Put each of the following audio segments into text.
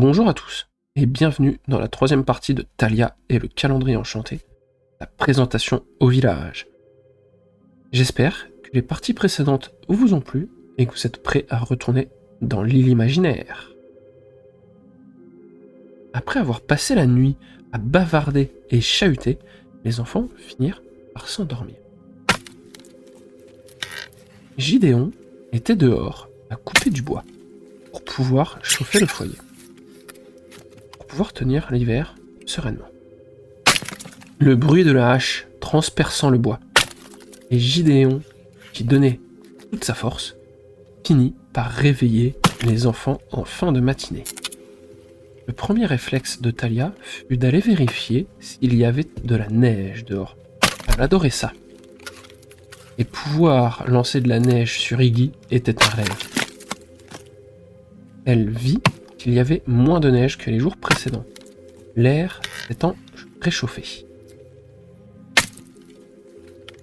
Bonjour à tous et bienvenue dans la troisième partie de Thalia et le calendrier enchanté, la présentation au village. J'espère que les parties précédentes vous ont plu et que vous êtes prêts à retourner dans l'île imaginaire. Après avoir passé la nuit à bavarder et chahuter, les enfants finirent par s'endormir. Gideon était dehors à couper du bois pour pouvoir chauffer le foyer, pour pouvoir tenir l'hiver sereinement. Le bruit de la hache transperçant le bois, et Gideon, qui donnait toute sa force, finit par réveiller les enfants en fin de matinée. Le premier réflexe de Thalia fut d'aller vérifier s'il y avait de la neige dehors. Elle adorait ça. Et pouvoir lancer de la neige sur Iggy était un rêve. Elle vit qu'il y avait moins de neige que les jours précédents, l'air s'étant réchauffé.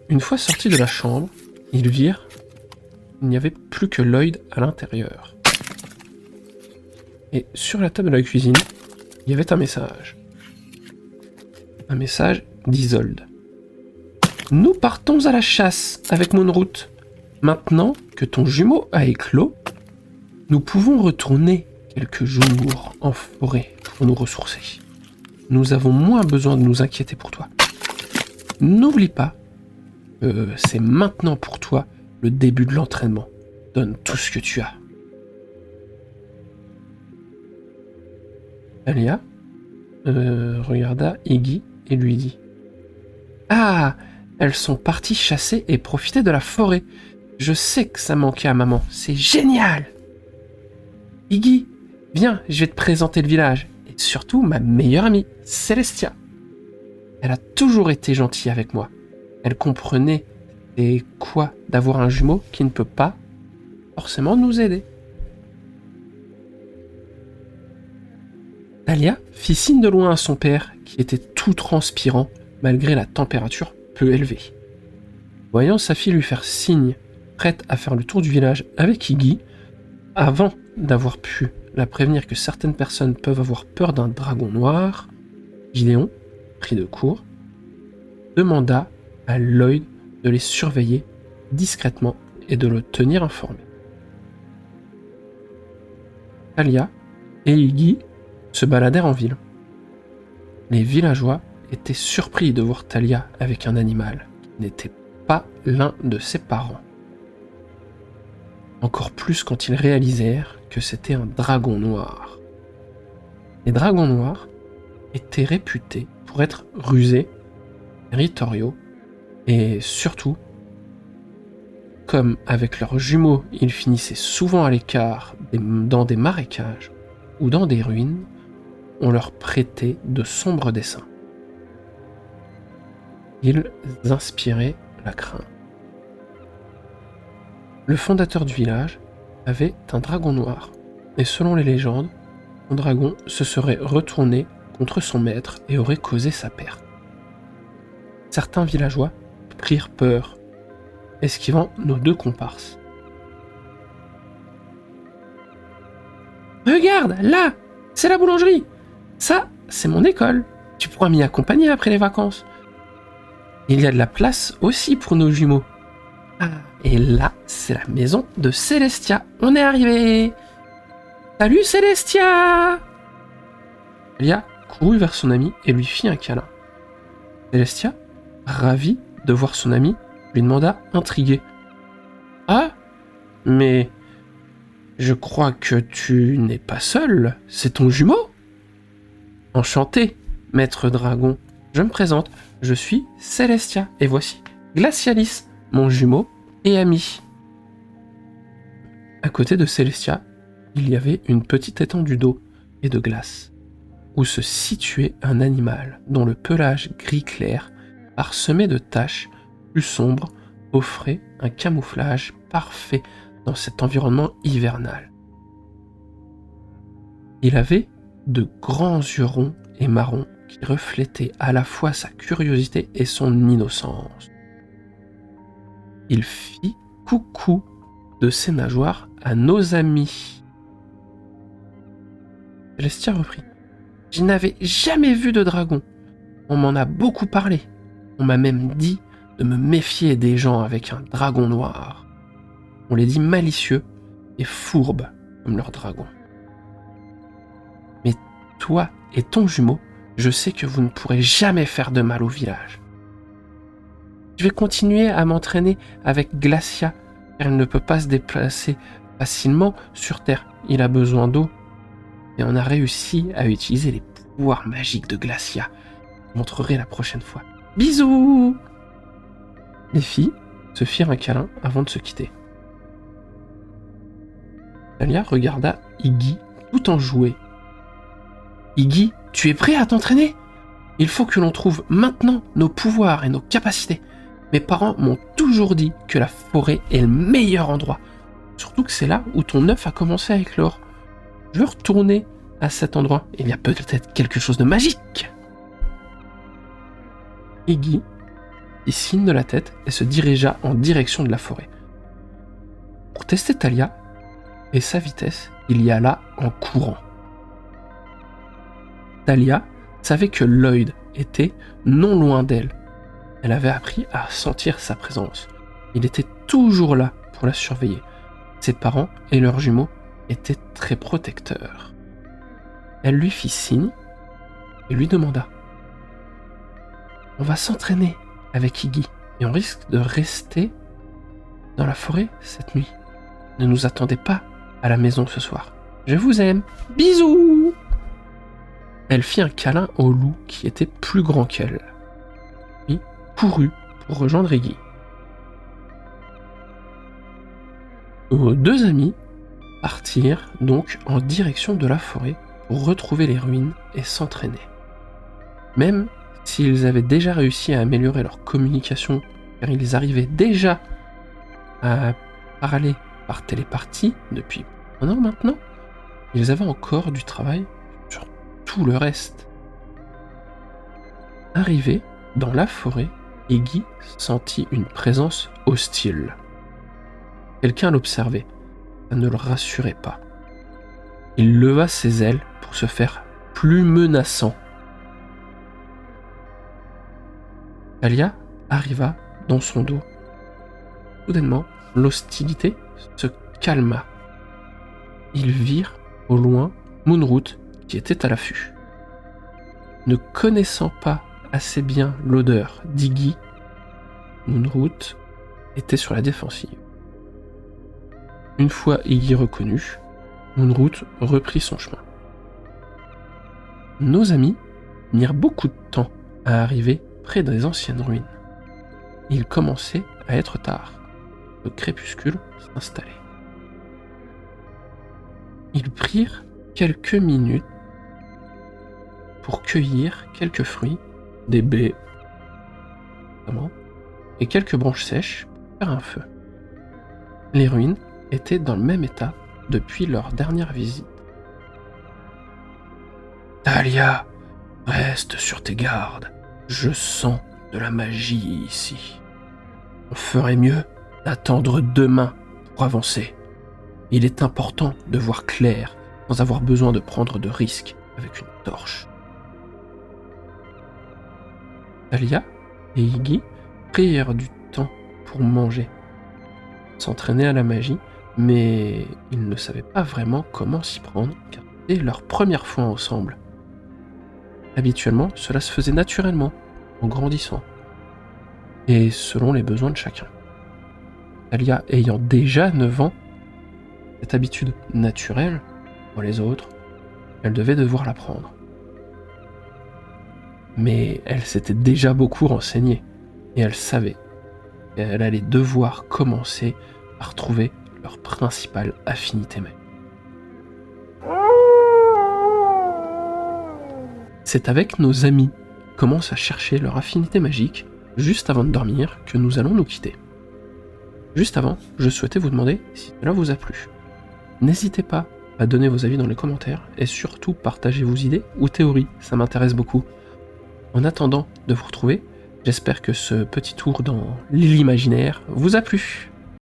Une fois sortis de la chambre, ils virent qu'il n'y avait plus que Lloyd à l'intérieur. Et sur la table de la cuisine, il y avait un message. Un message d'Isolde. « Nous partons à la chasse avec Moonroot. Maintenant que ton jumeau a éclos, nous pouvons retourner quelques jours en forêt pour nous ressourcer. Nous avons moins besoin de nous inquiéter pour toi. N'oublie pas que c'est maintenant pour toi le début de l'entraînement. Donne tout ce que tu as. » Thalia regarda Iggy et lui dit « Ah, elles sont parties chasser et profiter de la forêt. Je sais que ça manquait à maman. C'est génial ! Iggy, viens, je vais te présenter le village. Et surtout ma meilleure amie, Celestia. Elle a toujours été gentille avec moi. Elle comprenait c'est quoi d'avoir un jumeau qui ne peut pas forcément nous aider. » Thalia fit signe de loin à son père, qui était tout transpirant malgré la température peu élevée. Voyant sa fille lui faire signe, prête à faire le tour du village avec Iggy, avant d'avoir pu la prévenir que certaines personnes peuvent avoir peur d'un dragon noir, Gideon, pris de court, demanda à Lloyd de les surveiller discrètement et de le tenir informé. Thalia et Iggy se baladèrent en ville. Les villageois étaient surpris de voir Thalia avec un animal qui n'était pas l'un de ses parents. Encore plus quand ils réalisèrent que c'était un dragon noir. Les dragons noirs étaient réputés pour être rusés, territoriaux, et surtout, comme avec leurs jumeaux, ils finissaient souvent à l'écart dans des marécages ou dans des ruines, on leur prêtait de sombres dessins. Ils inspiraient la crainte. Le fondateur du village avait un dragon noir, et selon les légendes, son dragon se serait retourné contre son maître et aurait causé sa perte. Certains villageois prirent peur, esquivant nos deux comparses. « Regarde, là, c'est la boulangerie. Ça, c'est mon école. Tu pourras m'y accompagner après les vacances. Il y a de la place aussi pour nos jumeaux. Ah, et là, c'est la maison de Celestia. On est arrivé. Salut Celestia !» Thalia courut vers son ami et lui fit un câlin. Celestia, ravie de voir son ami, lui demanda intriguée. « Ah, mais je crois que tu n'es pas seul, c'est ton jumeau ?»« Enchanté, maître dragon. Je me présente, je suis Celestia, et voici Glacialis, mon jumeau et ami. » À côté de Celestia, il y avait une petite étendue d'eau et de glace, où se situait un animal dont le pelage gris clair, parsemé de taches plus sombres, offrait un camouflage parfait dans cet environnement hivernal. Il avait de grands yeux ronds et marrons qui reflétaient à la fois sa curiosité et son innocence. Il fit coucou de ses nageoires à nos amis. Célestia reprit. Je n'avais jamais vu de dragon. On m'en a beaucoup parlé. On m'a même dit de me méfier des gens avec un dragon noir. On les dit malicieux et fourbes comme leur dragon. Mais toi et ton jumeau, je sais que vous ne pourrez jamais faire de mal au village. Je vais continuer à m'entraîner avec Glacia, car il ne peut pas se déplacer facilement sur Terre. Il a besoin d'eau. Et on a réussi à utiliser les pouvoirs magiques de Glacia. Je vous montrerai la prochaine fois. Bisous! Les filles se firent un câlin avant de se quitter. Thalia regarda Iggy tout enjoué. Iggy, tu es prêt à t'entraîner? Il faut que l'on trouve maintenant nos pouvoirs et nos capacités. Mes parents m'ont toujours dit que la forêt est le meilleur endroit. Surtout que c'est là où ton œuf a commencé à éclore. Je veux retourner à cet endroit. Il y a peut-être quelque chose de magique. Iggy fit signe de la tête et se dirigea en direction de la forêt. Pour tester Thalia et sa vitesse, il y alla en courant. Thalia savait que Lloyd était non loin d'elle. Elle avait appris à sentir sa présence. Il était toujours là pour la surveiller. Ses parents et leurs jumeaux étaient très protecteurs. Elle lui fit signe et lui demanda « On va s'entraîner avec Iggy et on risque de rester dans la forêt cette nuit. Ne nous attendez pas à la maison ce soir. Je vous aime. Bisous !» Elle fit un câlin au loup qui était plus grand qu'elle. Puis courut pour rejoindre Iggy. Nos deux amis partirent donc en direction de la forêt pour retrouver les ruines et s'entraîner. Même s'ils avaient déjà réussi à améliorer leur communication, car ils arrivaient déjà à parler par télépathie depuis un an maintenant, ils avaient encore du travail sur tout le reste. Arrivé dans la forêt, Iggy sentit une présence hostile. Quelqu'un l'observait. Ça ne le rassurait pas. Il leva ses ailes pour se faire plus menaçant. Thalia arriva dans son dos. Soudainement, l'hostilité se calma. Ils virent au loin Moonroot qui était à l'affût. Ne connaissant pas assez bien l'odeur d'Iggy, Moonroot était sur la défensive. Une fois Iggy reconnu, Moonroot reprit son chemin. Nos amis mirent beaucoup de temps à arriver près des anciennes ruines. Il commençait à être tard. Le crépuscule s'installait. Ils prirent quelques minutes pour cueillir quelques fruits, des baies, notamment, et quelques branches sèches pour faire un feu. Les ruines étaient dans le même état depuis leur dernière visite. Thalia, reste sur tes gardes. Je sens de la magie ici. On ferait mieux d'attendre demain pour avancer. Il est important de voir clair sans avoir besoin de prendre de risques avec une torche. Thalia et Iggy prirent du temps pour manger, s'entraîner à la magie, mais ils ne savaient pas vraiment comment s'y prendre car c'était leur première fois ensemble. Habituellement, cela se faisait naturellement, en grandissant, et selon les besoins de chacun. Thalia ayant déjà 9 ans, cette habitude naturelle, pour les autres, elle devait devoir l'apprendre. Mais elle s'était déjà beaucoup renseignée, et elle savait qu'elle allait devoir commencer à retrouver leur principale affinité magique. C'est avec nos amis qui commencent à chercher leur affinité magique juste avant de dormir que nous allons nous quitter. Juste avant, je souhaitais vous demander si cela vous a plu. N'hésitez pas à donner vos avis dans les commentaires et surtout partagez vos idées ou théories, ça m'intéresse beaucoup. En attendant de vous retrouver, j'espère que ce petit tour dans l'île imaginaire vous a plu.